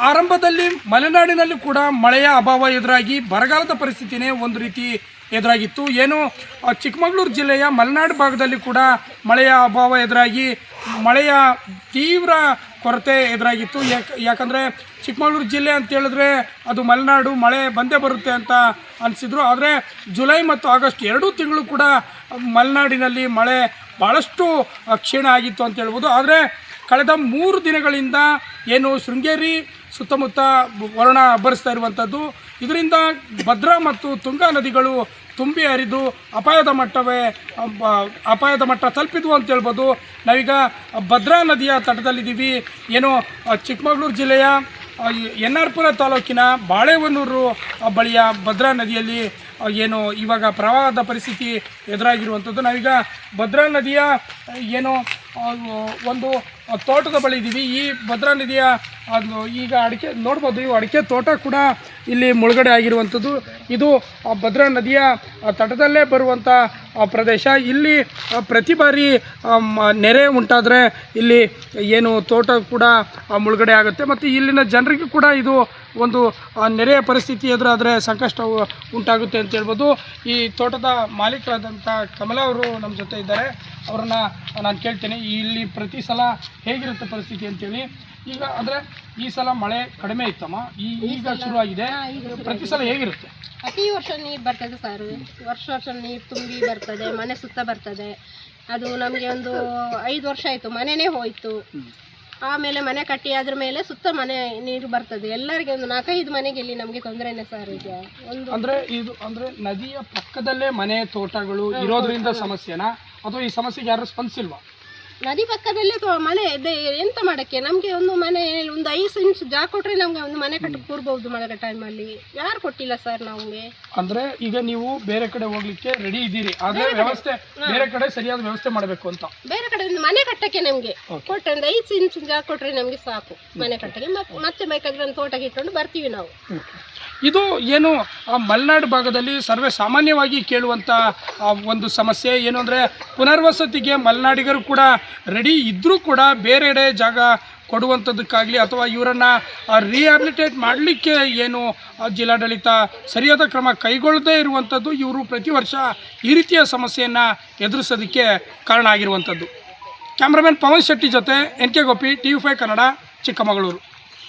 ಆರಂಭದಲ್ಲಿ ಮಲೆನಾಡಿನಲ್ಲಿ ಕೂಡ ಮಳೆಯ ಅಭಾವ ಎದುರಾಗಿ ಬರಗಾಲದ ಪರಿಸ್ಥಿತಿನೇ ಒಂದು ರೀತಿ ಎದುರಾಗಿತ್ತು. ಏನು ಚಿಕ್ಕಮಗಳೂರು ಜಿಲ್ಲೆಯ ಮಲೆನಾಡು ಭಾಗದಲ್ಲಿ ಕೂಡ ಮಳೆಯ ಅಭಾವ ಎದುರಾಗಿ ಮಳೆಯ ತೀವ್ರ ಕೊರತೆ ಎದುರಾಗಿತ್ತು. ಯಾಕಂದರೆ ಚಿಕ್ಕಮಗಳೂರು ಜಿಲ್ಲೆ ಅಂತ ಹೇಳಿದ್ರೆ ಅದು ಮಲೆನಾಡು, ಮಳೆ ಬಂದೇ ಬರುತ್ತೆ ಅಂತ ಅನಿಸಿದ್ರು. ಆದರೆ ಜುಲೈ ಮತ್ತು ಆಗಸ್ಟ್ 2 ತಿಂಗಳು ಕೂಡ ಮಲೆನಾಡಿನಲ್ಲಿ ಮಳೆ ಭಾಳಷ್ಟು ಕ್ಷೀಣ ಆಗಿತ್ತು ಅಂತ ಹೇಳ್ಬೋದು. ಆದರೆ ಕಳೆದ 3 ದಿನಗಳಿಂದ ಏನು ಶೃಂಗೇರಿ ಸುತ್ತಮುತ್ತ ವರ್ಣ ಅಬ್ಬರಿಸ್ತಾ ಇರುವಂಥದ್ದು, ಇದರಿಂದ ಭದ್ರಾ ಮತ್ತು ತುಂಗಾ ನದಿಗಳು ತುಂಬಿ ಹರಿದು ಅಪಾಯದ ಮಟ್ಟ ತಲುಪಿದ್ವು ಅಂತ ಹೇಳ್ಬೋದು. ನಾವೀಗ ಭದ್ರಾ ನದಿಯ ತಟದಲ್ಲಿದ್ದೀವಿ. ಏನು ಚಿಕ್ಕಮಗಳೂರು ಜಿಲ್ಲೆಯ ಎನ್.ಆರ್.ಪುರ ತಾಲೂಕಿನ ಬಾಳೆಹೊನ್ನೂರು ಬಳಿಯ ಭದ್ರಾ ನದಿಯಲ್ಲಿ ಏನು ಇವಾಗ ಪ್ರವಾಹದ ಪರಿಸ್ಥಿತಿ ಎದುರಾಗಿರುವಂಥದ್ದು. ನಾವೀಗ ಭದ್ರಾ ನದಿಯ ಏನು ಒಂದು ತೋಟದ ಬಳಿ ಇದ್ದೀವಿ. ಈ ಭದ್ರಾ ನದಿಯ ಈಗ ಅಡಿಕೆ ನೋಡ್ಬೋದು, ಇವು ಅಡಿಕೆ ತೋಟ ಕೂಡ ಇಲ್ಲಿ ಮುಳುಗಡೆ ಆಗಿರುವಂಥದ್ದು. ಇದು ಭದ್ರಾ ನದಿಯ ತಟದಲ್ಲೇ ಬರುವಂಥ ಪ್ರದೇಶ. ಇಲ್ಲಿ ಪ್ರತಿ ಬಾರಿ ನೆರೆ ಉಂಟಾದರೆ ಇಲ್ಲಿ ಏನು ತೋಟ ಕೂಡ ಮುಳುಗಡೆ ಆಗುತ್ತೆ. ಮತ್ತು ಇಲ್ಲಿನ ಜನರಿಗೂ ಕೂಡ ಇದು ಒಂದು ನೆರೆಯ ಪರಿಸ್ಥಿತಿ ಎದುರಾದರೆ ಸಂಕಷ್ಟ ಉಂಟಾಗುತ್ತೆ ಅಂತ ಹೇಳ್ಬೋದು. ಈ ತೋಟದ ಮಾಲೀಕರಾದಂಥ ಕಮಲಾ ಅವರು ನಮ್ಮ ಜೊತೆ ಇದ್ದಾರೆ. ಅವರನ್ನು ನಾನು ಕೇಳ್ತೇನೆ, ಇಲ್ಲಿ ಪ್ರತಿ ಸಲ ಹೇಗಿರುತ್ತೆ ಪರಿಸ್ಥಿತಿ ಅಂತೇಳಿ. ಈಗ ಅಂದರೆ ಈ ಸಲ ಮಳೆ ಕಡಿಮೆ ಇತ್ತಮ್ಮ, ಈಗ ಶುರುವಾಗಿದೆ. ಪ್ರತಿ ಸಲ ಹೇಗಿರುತ್ತೆ? ಪ್ರತಿ ವರ್ಷ ನೀರು ಬರ್ತದೆ ಸರ್, ವರ್ಷ ನೀರು ತುಂಬಿ ಬರ್ತದೆ, ಮನೆ ಸುತ್ತ ಬರ್ತದೆ. ಅದು ನಮಗೆ ಒಂದು 5 ವರ್ಷ ಆಯಿತು, ಮನೆಯೇ ಹೋಯಿತು. ಆಮೇಲೆ ಮನೆ ಕಟ್ಟಿ ಅದ್ರ ಮೇಲೆ ಸುತ್ತ ಮನೆ ನೀರು ಬರ್ತದೆ. ಎಲ್ಲರಿಗೆ ಒಂದು 4-5 ಮನೆಗೆ ಇಲ್ಲಿ ನಮಗೆ ತೊಂದರೆನೇ ಸರ್. ಈಗ ಒಂದು ಅಂದರೆ ನದಿಯ ಪಕ್ಕದಲ್ಲೇ ಮನೆ ತೋಟಗಳು ಇರೋದ್ರಿಂದ ಸಮಸ್ಯೆನಾ, ಅಥವಾ ಈ ಸಮಸ್ಯೆಗೆ ಯಾರು ಸ್ಪಂದಿಸಿಲ್ವಾ? ನದಿ ಪಕ್ಕದಲ್ಲೇ ಮನೆ ಇದೆ, ಎಂತ ಮಾಡೋಕ್ಕೆ ನಮಗೆ ಒಂದು ಮನೆ ಒಂದು 5 ಇಂಚ್ ಜಾಗ ಕೊಟ್ಟರೆ ನಮಗೆ ಒಂದು ಮನೆ ಕಟ್ಟಿ ಕೂರ್ಬೋದು ಮಳೆ ಟೈಮಲ್ಲಿ. ಯಾರು ಕೊಟ್ಟಿಲ್ಲ ಸರ್ ನಮಗೆ. ಅಂದರೆ ಈಗ ನೀವು ಬೇರೆ ಕಡೆ ಹೋಗ್ಲಿಕ್ಕೆ ರೆಡಿ ಇದ್ದೀರಿ, ಆದರೆ ವ್ಯವಸ್ಥೆ ಬೇರೆ ಕಡೆ ಸರಿಯಾದ ವ್ಯವಸ್ಥೆ ಮಾಡಬೇಕು ಅಂತ. ಬೇರೆ ಕಡೆ ಒಂದು ಮನೆ ಕಟ್ಟಕ್ಕೆ ನಮಗೆ ಕೊಟ್ಟರೆ ಒಂದು 5 ಇಂಚ್ ಜಾಗ ಕೊಟ್ಟರೆ ನಮಗೆ ಸಾಕು ಮನೆ ಕಟ್ಟಕ್ಕೆ. ಮತ್ತೆ ಬೇಕಾದ್ರೆ ಒಂದು ತೋಟಕ್ಕೆ ಇಟ್ಕೊಂಡು ಬರ್ತೀವಿ ನಾವು. ಇದು ಏನು ಮಲೆನಾಡು ಭಾಗದಲ್ಲಿ ಸರ್ವೇ ಸಾಮಾನ್ಯವಾಗಿ ಕೇಳುವಂಥ ಒಂದು ಸಮಸ್ಯೆ ಏನು ಅಂದರೆ, ಪುನರ್ವಸತಿಗೆ ಮಲೆನಾಡಿಗರು ಕೂಡ ರೆಡಿ ಇದ್ದರೂ ಕೂಡ ಬೇರೆಡೆ ಜಾಗ ಕೊಡುವಂಥದ್ದಕ್ಕಾಗಲಿ ಅಥವಾ ಇವರನ್ನು ರಿಹ್ಯಾಬಿಲಿಟೇಟ್ ಮಾಡಲಿಕ್ಕೆ ಏನು ಜಿಲ್ಲಾಡಳಿತ ಸರಿಯಾದ ಕ್ರಮ ಕೈಗೊಳ್ಳದೇ ಇರುವಂಥದ್ದು, ಇವರು ಪ್ರತಿ ವರ್ಷ ಈ ರೀತಿಯ ಸಮಸ್ಯೆಯನ್ನು ಎದುರಿಸೋದಕ್ಕೆ ಕಾರಣ ಆಗಿರುವಂಥದ್ದು. ಕ್ಯಾಮ್ರಾಮನ್ ಪವನ್ ಶೆಟ್ಟಿ ಜೊತೆ NK ಗೋಪಿ, TV5 ಕನ್ನಡ, ಚಿಕ್ಕಮಗಳೂರು.